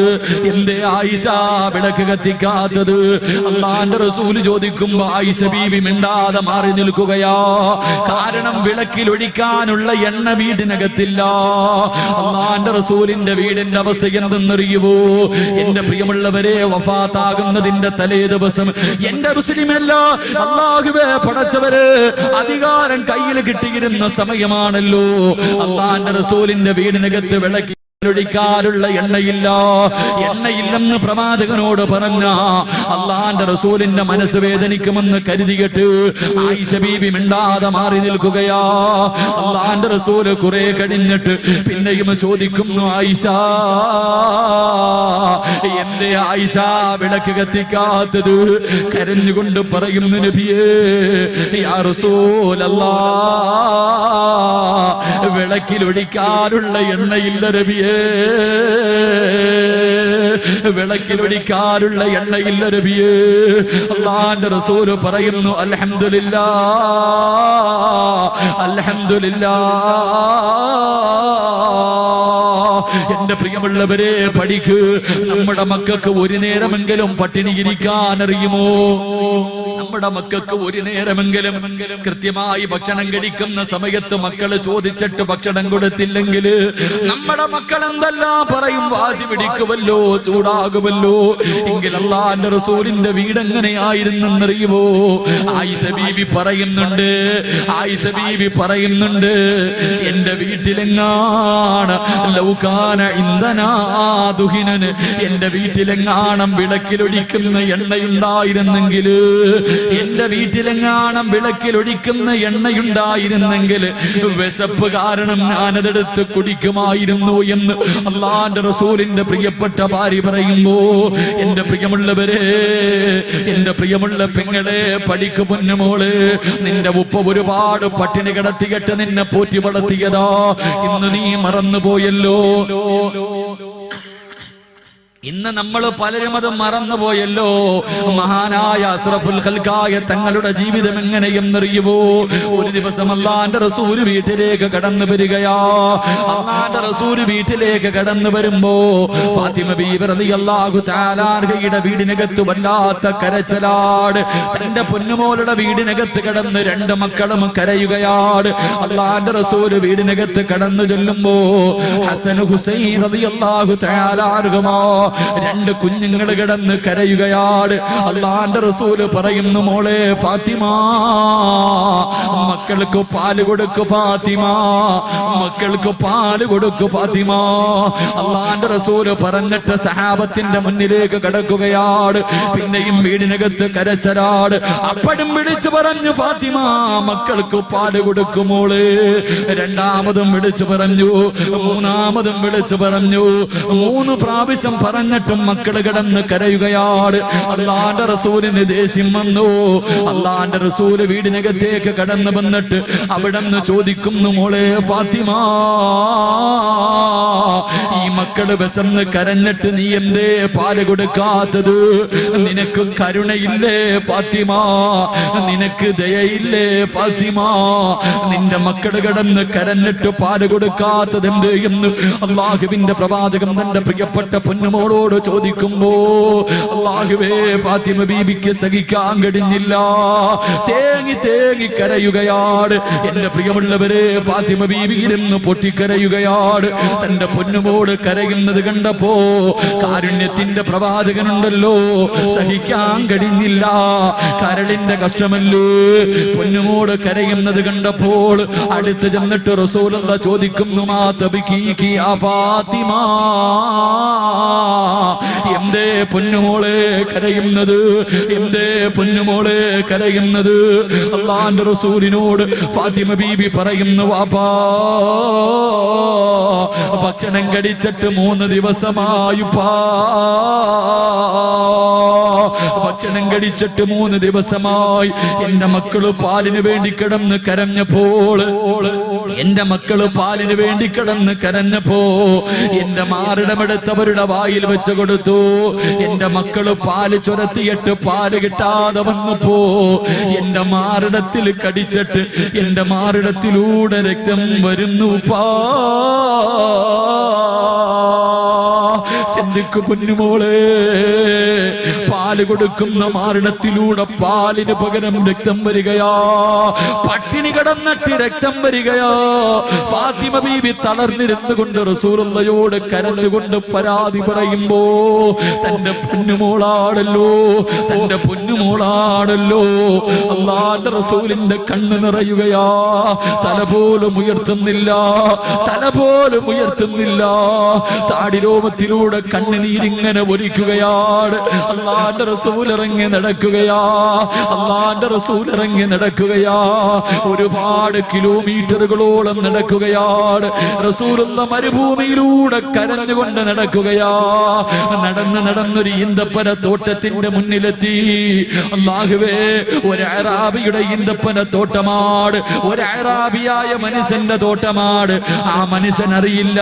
Speaker 1: എന്തേ ആയിഷ വിളക്ക് കത്തിക്കാത്തത്? അല്ലാഹുവിന്റെ റസൂല് ചോദിക്കുമ്പോ ആയിഷ ബീവി മിണ്ടാതെ മാറി നിൽക്കുകയാ. കാരണം വിളക്കിൽ ഒഴിക്കാനുള്ള എണ്ണ വീടിനകത്തില്ല. അല്ലാഹുവിന്റെ റസൂലിന്റെ വീടിന്റെ അവസ്ഥ എന്തെന്നറിയുവോ? എന്റെ പ്രിയമുള്ളവരെ, വഫാത്താകുന്നതിന്റെ തലേ ദിവസം, എന്റെ മുസ്ലിമല്ല, അല്ലാഹുവേ പടച്ചവരെ, അധികാരം കയ്യിൽ കിട്ടിയിരുന്ന സമയമാണല്ലോ. അല്ലാഹുവിന്റെ റസൂലിന്റെ വീടിനകത്ത് വിളക്കി ഒഴിക്കാനുള്ള എണ്ണയില്ല. എണ്ണയില്ലെന്ന് പ്രവാചകനോട് പറഞ്ഞ അല്ലാഹുവിന്റെ റസൂലിന്റെ മനസ്സ് വേദനിക്കുമെന്ന് കരുതിയിട്ട് ആയിഷ ബീബി മിണ്ടാതെ മാറി നിൽക്കുകയാ. അല്ലാഹുവിന്റെ റസൂല് കുറെ കഴിഞ്ഞിട്ട് പിന്നെയും ചോദിക്കുന്നു, ആയിഷ, എന്തേ ആയിഷ വിളക്ക് കത്തിക്കാത്തത്? കരഞ്ഞുകൊണ്ട് പറയുന്നു, നബിയേ, യാ റസൂലല്ലാഹ്, വിളക്കിൽ ഒഴിക്കാനുള്ള എണ്ണയില്ല നബിയേ, വിളക്കിലൊഴിക്കാനുള്ള എണ്ണയില്ല നബിയേ. അല്ലാഹുവിന്റെ റസൂല് പറയുന്നു, അൽഹംദുലില്ലാഹ്, അൽഹംദുലില്ലാഹ്. എന്റെ പ്രിയമുള്ളവരെ, പഠിക്ക്. നമ്മുടെ മക്കൾക്ക് ഒരു നേരമെങ്കിലും പട്ടിണി ഇരിക്കാൻ അറിയുമോ? നമ്മുടെ മക്കൾക്ക് ഒരു നേരമെങ്കിലും കൃത്യമായി ഭക്ഷണം കഴിക്കുന്ന സമയത്ത് മക്കള് ചോദിച്ചിട്ട് ഭക്ഷണം കൊടുത്തില്ലെങ്കിൽ നമ്മുടെ മക്കൾ എന്തെല്ലാം പറയും? വാശി പിടിക്കുമല്ലോ, ചൂടാകുമല്ലോ. എങ്കിൽ അല്ലാഹുവിന്റെ റസൂലിന്റെ വീട് എങ്ങനെയായിരുന്നെന്നറിയുമോ? ആയിഷ ബീവി പറയുന്നുണ്ട്, ആയിഷ ബീവി പറയുന്നുണ്ട്, എന്റെ വീട്ടിലെങ്ങാണ് ലൗകാന ഇന്ധനാ ദുഹിനൻ, എന്റെ വീട്ടിലെങ്ങാണം വിളക്കിലൊഴിക്കുന്ന എണ്ണയുണ്ടായിരുന്നെങ്കിൽ, എന്റെ വീട്ടിലെങ്ങാണം വിളക്കിലൊഴിക്കുന്ന എണ്ണയുണ്ടായിരുന്നെങ്കിൽ വിശപ്പ് കാരണം ഞാനതെടുത്ത് കുടിക്കുമായിരുന്നു എന്ന് അല്ലാഹുവിന്റെ റസൂലിന്റെ പ്രിയപ്പെട്ട ഭാര്യ പറയുമ്പോ, എന്റെ പ്രിയമുള്ളവരെ, എന്റെ പ്രിയമുള്ള പെങ്ങളെ, പഠിക്കു പൊന്നുമോള്. നിന്റെ ഉപ്പ ഒരുപാട് പട്ടിണി കിടത്തിയിട്ട് നിന്നെ പോറ്റി വളർത്തിയതാ. ഇന്ന് നീ മറന്നുപോയല്ലോ. ഇന്ന് നമ്മൾ പലരും അത് മറന്നുപോയല്ലോ. മഹാനായ അസ്റഫുൽ ഖൽഖായ തങ്ങളുടെ ജീവിതം എങ്ങനെയെന്നറിയുമോ? ഒരു ദിവസം അല്ലാഹുവിന്റെ റസൂല് വീട്ടിലേക്ക് കടന്നു വരികയാ. അല്ലാഹുവിന്റെ റസൂല് വീട്ടിലേക്ക് കടന്നു വരുമ്പോ ഫാത്തിമ ബീവി റളിയല്ലാഹു തആല അൻഹയുടെ വീടിനകത്ത് വല്ലാത്ത കരച്ചിലാണ്. തന്റെ പൊന്നുമോളുടെ വീടിനകത്ത് കടന്ന് രണ്ട് മക്കളും കരയുകയാണ്. അല്ലാഹുവിന്റെ റസൂല് വീടിനകത്ത് കടന്നു ചെല്ലുമ്പോ ഹസൻ ഹുസൈൻ റളിയല്ലാഹു തആല അൻഹുമാ രണ്ട് കുഞ്ഞുങ്ങൾ കിടന്ന് കരയുകയാണ്. അല്ലാഹുവിന്റെ റസൂല് പറയുന്നു, മോളെ ഫാത്തിമ, മക്കൾക്ക് പാല് കൊടുക്കു ഫാത്തിമ, മക്കൾക്ക് പാല് കൊടുക്കു ഫാത്തിമ. അല്ലാഹുവിന്റെ റസൂല് പറഞ്ഞിട്ട് സഹാബത്തിന്റെ മുന്നിലേക്ക് കടക്കുകയാണ്. പിന്നെയും വീടിനകത്ത് കരച്ചലാണ്. അപ്പോഴും വിളിച്ചു പറഞ്ഞു, ഫാത്തിമ, മക്കൾക്ക് പാല് കൊടുക്കുമോള്. രണ്ടാമതും വിളിച്ചു പറഞ്ഞു, മൂന്നാമതും വിളിച്ചു പറഞ്ഞു. 3 പ്രാവശ്യം പറഞ്ഞിട്ടും മക്കള് കിടന്ന് കരയുകയാണ്. അല്ലാഹുവിന്റെ റസൂലിന് ദേഷ്യം വന്നു. അല്ലാഹുവിന്റെ റസൂല് വീടിനകത്തേക്ക് കടന്നു വന്നിട്ട് അവിടെന്ന് ചോദിക്കുന്നു, മോളെ ഫാത്തിമ, ഈ മക്കള് വിശന്ന് കരഞ്ഞിട്ട് നീ എന്തേ പാല് കൊടുക്കാത്തത്? നിനക്ക് കരുണയില്ലേ ഫാത്തിമ? നിനക്ക് ദയയില്ലേ ഫാത്തിമ? നിന്റെ മക്കള് കിടന്ന് കരഞ്ഞിട്ട് പാല് കൊടുക്കാത്തത് എന്ത് എന്ന് അല്ലാഹുവിന്റെ പ്രവാചകൻ തന്റെ പ്രിയപ്പെട്ട പൊന്നുമോളോട് ചോദിക്കുമ്പോ, അല്ലാഹുവേ, ഫാത്തിമ ബീബിക്ക് സഹിക്കാൻ കഴിഞ്ഞില്ല. തേങ്ങി തേങ്ങി കരയുകയാണ്. എന്റെ പ്രിയമുള്ളവരെ, ഫാത്തിമ ബീബി ഇരുന്ന് പൊട്ടിക്കരയുകയാണ്. തന്റെ പൊന്നുമോട് കരയുന്നത് കണ്ടപ്പോ കാരുണ്യത്തിന്റെ പ്രവാചകനുണ്ടല്ലോ, സഹിക്കാൻ കഴിഞ്ഞില്ല. കരളിന്റെ കഷ്ടമല്ലേ പൊന്നുമോള് കരയുന്നത് കണ്ടപ്പോൾ അടുത്ത് ചെന്നിട്ട് റസൂലുള്ള ചോദിക്കുന്നു, മാ തബ്കീകി യാ ഫാത്തിമ, എന്തേ പൊന്നുമോളെ കരയുന്നത്, എന്തേ പൊന്നുമോളെ കരയുന്നത്? അല്ലാഹുവിന്റെ റസൂലിനോട് ഫാത്തിമ ബീബി പറയുന്നു, വാപ്പാ ഭക്ഷണം കഴിച്ചിട്ട് 3 ദിവസമായുപ്പാ, ഭക്ഷണം കഴിച്ചിട്ട് 3 ദിവസമായി. എന്റെ മക്കള് പാലിന് വേണ്ടി കിടന്ന് കരഞ്ഞപ്പോൾ, എന്റെ മക്കള് പാലിന് വേണ്ടി കിടന്ന് കരഞ്ഞപ്പോ എന്റെ മാറിടമെടുത്തവരുടെ വായിൽ വെച്ച് കൊടുത്തു. എന്റെ മക്കള് പാല് ചുരത്തിയിട്ട് പാല് കിട്ടാതെ വന്നപ്പോ എന്റെ മാറിടത്തിൽ കടിച്ചിട്ട് എന്റെ മാറിടത്തിലൂടെ രക്തം വരുന്നു. ചിന്തിക്കു കുഞ്ഞുമോളെ, പാല് കൊടുക്കുന്ന മാറിടത്തിലൂടെ പാലിന് പകരം രക്തം വരികയാ, പട്ടിണി കിടന്നിട്ട് രക്തം വരികയാ. ഫാത്തിമ ബീബി തളർന്നിരുന്നു കൊണ്ട് റസൂലുള്ളയോട് കരഞ്ഞുകൊണ്ട് പരാതി പറയുമ്പോ, തന്റെ പൊന്നുമോളാണല്ലോ, തന്റെ പൊന്നുമോളാണല്ലോ. അല്ലാഹുവിന്റെ റസൂലിന്റെ കണ്ണ് നിറയുകയാ. തല പോലും ഉയർത്തുന്നില്ല, തല പോലും ഉയർത്തുന്നില്ല. താടിരോമത്തിലൂടെ കണ്ണുനീരിങ്ങനെ ഒലിക്കുകയാണ്. അല്ലാഹുവിന്റെ റസൂൽ ഇറങ്ങി നടക്കുകയാ, അല്ലാഹുവിന്റെ റസൂൽ ഇറങ്ങി നടക്കുകയാ. ഒരുപാട് കിലോമീറ്ററുകളോളം നടക്കുകയാണ്. റസൂലുള്ള മരുഭൂമിയിലൂടെ കരഞ്ഞുകൊണ്ട് നടക്കുകയാ. നടന്നൊരു ഈന്തപ്പന തോട്ടത്തിന്റെ മുന്നിലെത്തി. അല്ലാഹുവേ, ഒരു അറാബിയുടെ ഈന്തപ്പന തോട്ടമാണ്, ഒരു അറാബിയായ മനുഷ്യന്റെ തോട്ടമാണ്. ആ മനുഷ്യൻ അറിയില്ല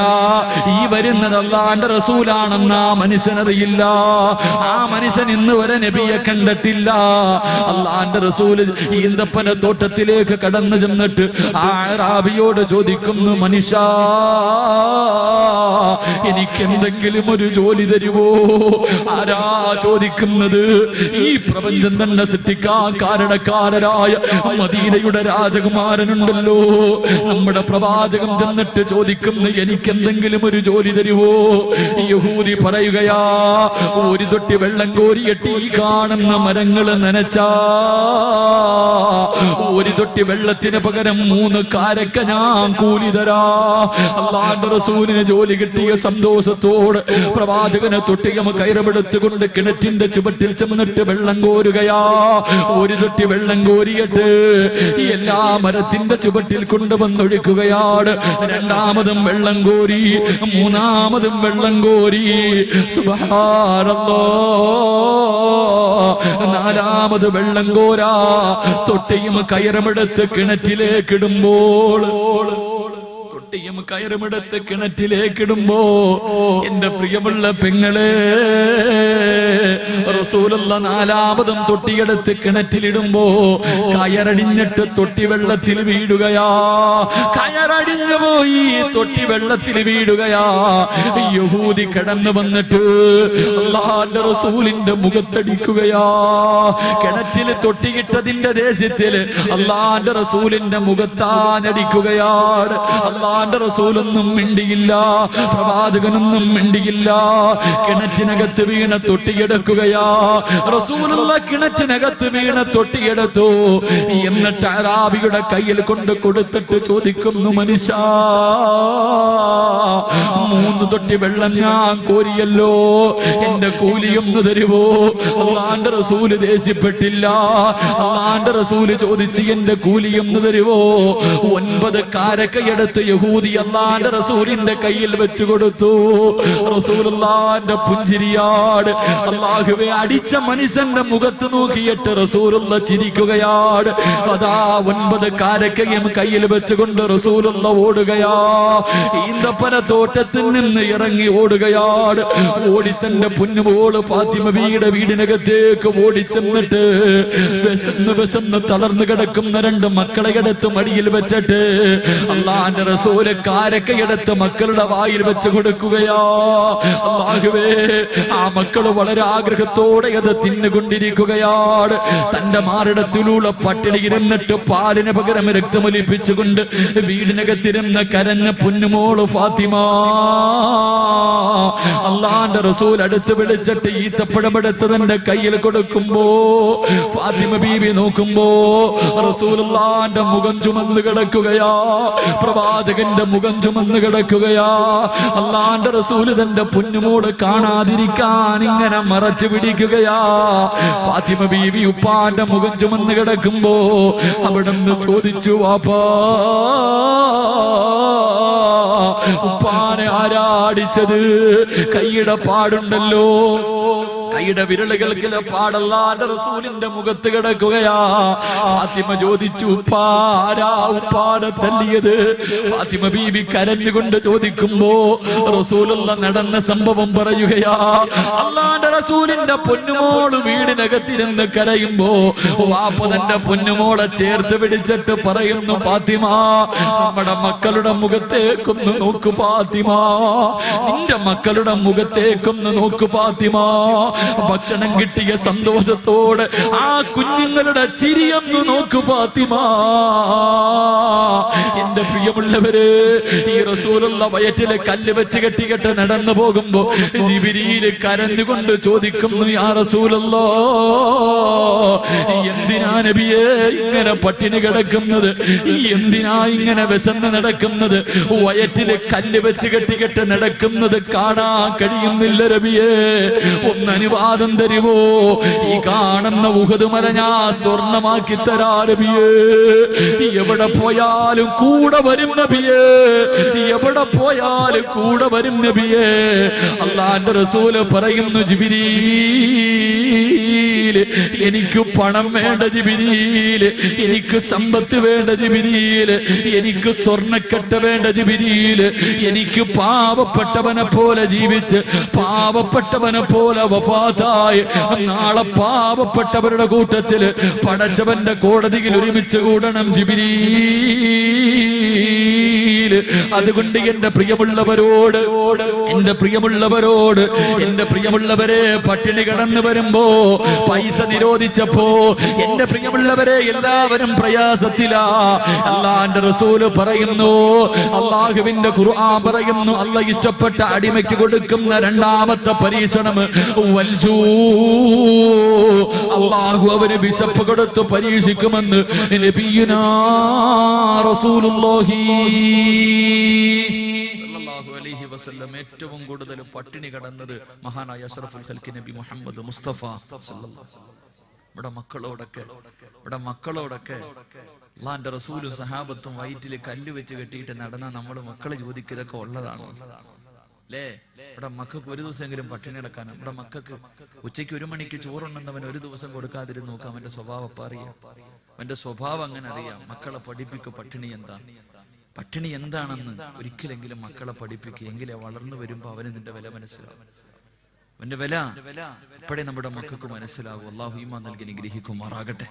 Speaker 1: ഈ വരുന്നത് അല്ലാഹുവിന്റെ റസൂലാണെന്ന്. ആ മനുഷ്യനറിയില്ല. ആ മനുഷ്യൻ ഇന്ന് വരെ നബിയെ കണ്ടിട്ടില്ല. അല്ലാഹുവിന്റെ റസൂൽ ഈന്തപ്പന തോട്ടത്തിലേക്ക് കടന്നു ചെന്നിട്ട് ആ അറാബിയോട് ചോദിക്കുന്നു, മനുഷ്യ, എനിക്ക് എന്തെങ്കിലും ഒരു ജോലി തരുവോ? ആരാ ചോദിക്കുന്നത്? ഈ പ്രപഞ്ചം തന്നെ സൃഷ്ടിക്കാൻ കാരണക്കാരനായ മദീനയുടെ രാജകുമാരനുണ്ടല്ലോ, നമ്മുടെ പ്രവാചകൻ ചെന്നിട്ട് ചോദിക്കുന്നു, എനിക്ക് എന്തെങ്കിലും ഒരു ജോലി തരുവോ? യഹൂദി പറയുകയാ, ഒരു തൊട്ടി വെള്ളം കോരിയിട്ട് ഈ കാണുന്ന മരങ്ങൾ നനച്ചാ ഒരു തൊട്ടി വെള്ളത്തിന് പകരം 3 കാരക്ക ഞാൻ കൂലി തരാ. അല്ലാഹുവിന്റെ റസൂലിന് ജോലി കിട്ടിയ സന്തോഷത്തോട് പ്രവാചകനെ തൊട്ടിയം കയറെടുത്തുകൊണ്ട് കിണറ്റിന്റെ ചുവട്ടിൽ ചെന്നിട്ട് വെള്ളം കോരുകയാ. ഒരു തൊട്ടി വെള്ളം കോരിയിട്ട് എല്ലാ മരത്തിന്റെ ചുവട്ടിൽ കൊണ്ടുവന്നൊഴിക്കുകയാണ്. രണ്ടാമതും വെള്ളം കോരി, മൂന്നാമതും വെള്ളം കോരി. സുബ്ഹാനല്ലാഹ്, നാലാമത് വെള്ളം കോരാ. തൊട്ടിയും കയറുമെടുത്ത് കിണറ്റിലേക്കിടുമ്പോൾ, തൊട്ടിയും കയറുമെടുത്ത് കിണറ്റിലേക്കിടുമ്പോ എന്റെ പ്രിയമുള്ള പെങ്ങളെ, റസൂലുള്ള 4ാമതും തൊട്ടിയെടുത്ത് കിണറ്റിലിടുമ്പോ കയറടിഞ്ഞിട്ട് തൊട്ടി വെള്ളത്തിൽ വീഴുകയാ. കയറടിഞ്ഞു പോയി, തൊട്ടി വെള്ളത്തിൽ വീഴുകയാ. യഹൂദി കടന്നു വന്നിട്ട് അല്ലാഹുവിന്റെ റസൂലിന്റെ മുഖത്തടിക്കുകയാ. കിണറ്റിൽ തൊട്ടിയിട്ടതിന്റെ ദേഷ്യത്തില് അല്ലാഹുവിന്റെ റസൂലിന്റെ മുഖത്താഞ്ഞടിക്കുകയാണ്. അല്ലാഹുവിന്റെ റസൂലൊന്നും മിണ്ടിയില്ല, പ്രവാചകനൊന്നും മിണ്ടിയില്ല. കിണറ്റിനകത്ത് വീണ തൊട്ടിയെടുക്കുകയാ. റസൂലുള്ള കിണറ്റിനകത്ത് വീണ തൊട്ടിയെടുത്തു. എന്നിട്ട് അറാബിയുടെ കയ്യിൽ കൊണ്ട് കൊടുത്തിട്ട് ചോദിക്കുന്നു, മനുഷ്യ, 3 തൊട്ടി വെള്ളം ഞാൻ കോരിയല്ലോ, എന്റെ കൂലിയൊന്ന് തരുവോ? അല്ലാഹുവിന്റെ റസൂല് ദേഷ്യപ്പെട്ടില്ല. അല്ലാഹുവിന്റെ റസൂല് ചോദിച്ച്, എന്റെ കൂലിയൊന്ന് തരുവോ? 9 കാരക്കയെടുത്ത് യഹൂദി അല്ലാഹുവിന്റെ റസൂലിന്റെ കയ്യിൽ വെച്ചു കൊടുത്തു. റസൂലുള്ളാഹിന്റെ പുഞ്ചിരിയാണ്. അല്ലാഹുവേ, അടിച്ച മനുഷ്യന്റെ മുഖത്ത് നോക്കിയിട്ട് റസൂലുള്ള ചിരിക്കുകയാണ്. അതാ 9 കാരക്കയും കയ്യിൽ വെച്ചുകൊണ്ട് റസൂലുള്ള ഓടുകയാ. ഈന്തപ്പന തോട്ടത്തിൽ നിന്ന് ഇറങ്ങി ഓടുകയാണ്. ഓടി തന്റെ പൊന്നുമോള് ഫാത്തിമ ബീവിയുടെ വീടിനകത്തേക്ക് ഓടിച്ചെന്നിട്ട് വിശന്ന് തളർന്നു കിടക്കുന്ന 2 മക്കളെ എടുത്ത് മടിയിൽ വെച്ചിട്ട് അല്ലാഹുവിന്റെ റസൂൽ റസൂല് കാരക്കയെടുത്ത് മക്കളുടെ വായിൽ വെച്ച് കൊടുക്കുകയാ. അല്ലാഹുവേ, ആ മക്കള് വളരെ ആഗ്രഹത്തോടെ അത് തിന്നുകൊണ്ടിരിക്കുകയാണ്. തന്റെ മാറിടത്തിലൂടെ പട്ടിണി ഇരുന്നിട്ട് പാലിന് പകരം രക്തമൊലിപ്പിച്ചുകൊണ്ട് വീടിനകത്തിരുന്ന് കരഞ്ഞ പൊന്നുമോള് ഫാത്തിമ. അള്ളാന്റെ റസൂൽ അടുത്ത് വിളിച്ചിട്ട് ഈത്തപ്പഴമെടുത്ത് തന്റെ കയ്യിൽ കൊടുക്കുമ്പോ ഫാത്തിമ ബീവി നോക്കുമ്പോ റസൂലുള്ളാന്റെ മുഖം ചുമന്ന് കിടക്കുകയാ. പ്രവാചകന്റെ മുഖം ചുമന്ന് കിടക്കുകയാ. അള്ളാന്റെ റസൂല് തന്റെ പൊന്നുമോള് കാണാതിരിക്കാൻ ഇങ്ങനെ മറച്ചു പിടിക്കുകയാ. ഫാത്തിമ ബീവി ഉപ്പാന്റെ മുഖം ചുമന്ന് കിടക്കുമ്പോ അവിടുന്ന് ചോദിച്ചു, വാപ്പാ, ഉപ്പാനെ ആരാടിച്ചത്? കൈയുടെ പാടുണ്ടല്ലോ, കൈയുടെ വിരലുകൾക്കിലെ പാടല്ലാന്റെ റസൂലിന്റെ മുഖത്ത് കിടക്കുകയാ. ഫാത്തിമ ചോദിച്ചു, ഉപ്പാരാ ഉപ്പാനെ തല്ലിയത്? ഫാത്തിമ ബീബി കരഞ്ഞുകൊണ്ട് ചോദിക്കുമ്പോ റസൂലുള്ള നടന്ന സംഭവം പറയുകയാ. അല്ലാന്റെ റസൂലിന്റെ പൊന്നുമോള് വീടിനകത്തിരുന്ന് കരയുമ്പോ വാപ്പ തന്റെ പൊന്നുമോളെ ചേർത്ത് പിടിച്ചിട്ട് പറയുന്നു, ഫാത്തിമ, നമ്മുടെ മക്കളുടെ മുഖത്തേക്കൊന്ന് നോക്ക് ഫാത്തിമ, നിന്റെ മക്കളുടെ മുഖത്തേക്കൊന്ന് നോക്ക് ഫാത്തിമ. ഭക്ഷണം കിട്ടിയ സന്തോഷത്തോടെ ആ കുഞ്ഞുങ്ങളുടെ ചിരിയൊന്നു നോക്ക് ഫാത്തിമ. എന്റെ പ്രിയമുള്ളവര്, ഈ റസൂലുള്ള വയറ്റിലെ കല്ല് വെച്ച് കെട്ടിക്കെട്ട് നടന്നു പോകുമ്പോ ജിബ്രീല് കരഞ്ഞുകൊണ്ട് ചോദിക്കുന്നു, യാ റസൂലല്ലാഹ്, എന്തിനാ നബിയേ ഇങ്ങനെ പട്ടിണി കിടക്കുന്നത്? എന്തിനാ ഇങ്ങനെ വിശന്ന് നടക്കുന്നത്? വയറ്റിലെ കല്ല് വെച്ച് കെട്ടിക്കെട്ട് നടക്കുന്നത് കാണാൻ കഴിയുന്നില്ല നബിയേ, ഒന്ന് അനുവാദം തരുമോ? ഈ കാണുന്ന ഉഹദ് മല ഞാൻ സ്വർണമാക്കി തരാ നബിയേ. എവിടെ പോയാലും കൂടെ വരും നബിയേ, എവിടെ പോയാലും കൂടെ വരും നബിയേ. അല്ലാഹുവിന്റെ റസൂല് പറയുന്നു, ജിബ്രീൽ, എനിക്ക് പണം വേണ്ട ജിബ്രീൽ, എനിക്ക് സമ്പത്ത് വേണ്ട ജിബ്രീൽ, എനിക്ക് സ്വർണ്ണക്കെട്ട വേണ്ട ജിബ്രീൽ, എനിക്ക് പാവപ്പെട്ടവനെ പോലെ ജീവിച്ച് പാവപ്പെട്ടവനെ പോലെ വഫാത്തായി നാളെ പാവപ്പെട്ടവരുടെ കൂട്ടത്തില് പടച്ചവന്റെ കോടതിയിൽ ഒരുമിച്ച് കൂടണം ജിബ്രീൽ. അതുകൊണ്ട് എന്റെ പ്രിയമുള്ളവരോട്, എന്റെ പ്രിയമുള്ളവരെ, പട്ടിണി കടന്നു വരുമ്പോ, പൈസ നിരോധിച്ചപ്പോ എന്റെ പ്രിയമുള്ളവരെ എല്ലാവരും പ്രയാസത്തിലാ. അല്ലാഹുവിന്റെ റസൂല് പറയുന്നു, അല്ലാഹുവിന്റെ ഖുർആൻ പറയുന്നു, അല്ലാഹ് ഇഷ്ടപ്പെട്ട അടിമയ്ക്ക് കൊടുക്കുന്ന രണ്ടാമത്തെ പരീക്ഷണം വൽജൂ. അല്ലാഹു അവന് വിശപ്പ് കൊടുത്ത് പരീക്ഷിക്കുമെന്ന് നബിയുനാ റസൂലുള്ളാഹി സല്ലല്ലാഹു അലൈഹി വസല്ലം. ഏറ്റവും കൂടുതൽ പട്ടിണി കടന്നത് മഹാനായ അഷ്റഫുൽ ഖൽഖി നബി മുഹമ്മദ് മുസ്തഫ സല്ലല്ലാഹു അലൈഹി വസല്ലം. ഇവിടെ മക്കളോടൊക്കെ അല്ലാഹുവിന്റെ റസൂലും സഹാബത്തും വയറ്റിൽ കല്ല് വെച്ച് കെട്ടിയിട്ട് നടന്ന നമ്മള് മക്കളെ ചോദിക്കുക, ഇതൊക്കെ ഉള്ളതാണോ അല്ലേ? ഇവിടെ മക്കൾക്ക് ഒരു ദിവസമെങ്കിലും പട്ടിണി കിടക്കാനും, ഇവിടെ മക്കൾക്ക് ഉച്ചയ്ക്ക് 1 മണിക്ക് ചോറുണ്ടെന്നവൻ ഒരു ദിവസം കൊടുക്കാതിരുന്ന് നോക്കാം. അവന്റെ സ്വഭാവം അറിയാം, അവന്റെ സ്വഭാവം അങ്ങനെ അറിയാം. മക്കളെ പഠിപ്പിക്കുക, പട്ടിണി എന്താണെന്ന് ഒരിക്കലെങ്കിലും മക്കളെ പഠിപ്പിക്കുക. എങ്കിലേ വളർന്നു വരുമ്പോ അവന് നിന്റെ വില മനസ്സിലാവും. അവന്റെ വില അപ്പോഴേ നമ്മുടെ മക്കൾക്ക് മനസ്സിലാവും. അല്ലാഹു ഈമാൻ നൽകി അനുഗ്രഹിക്കുമാറാകട്ടെ.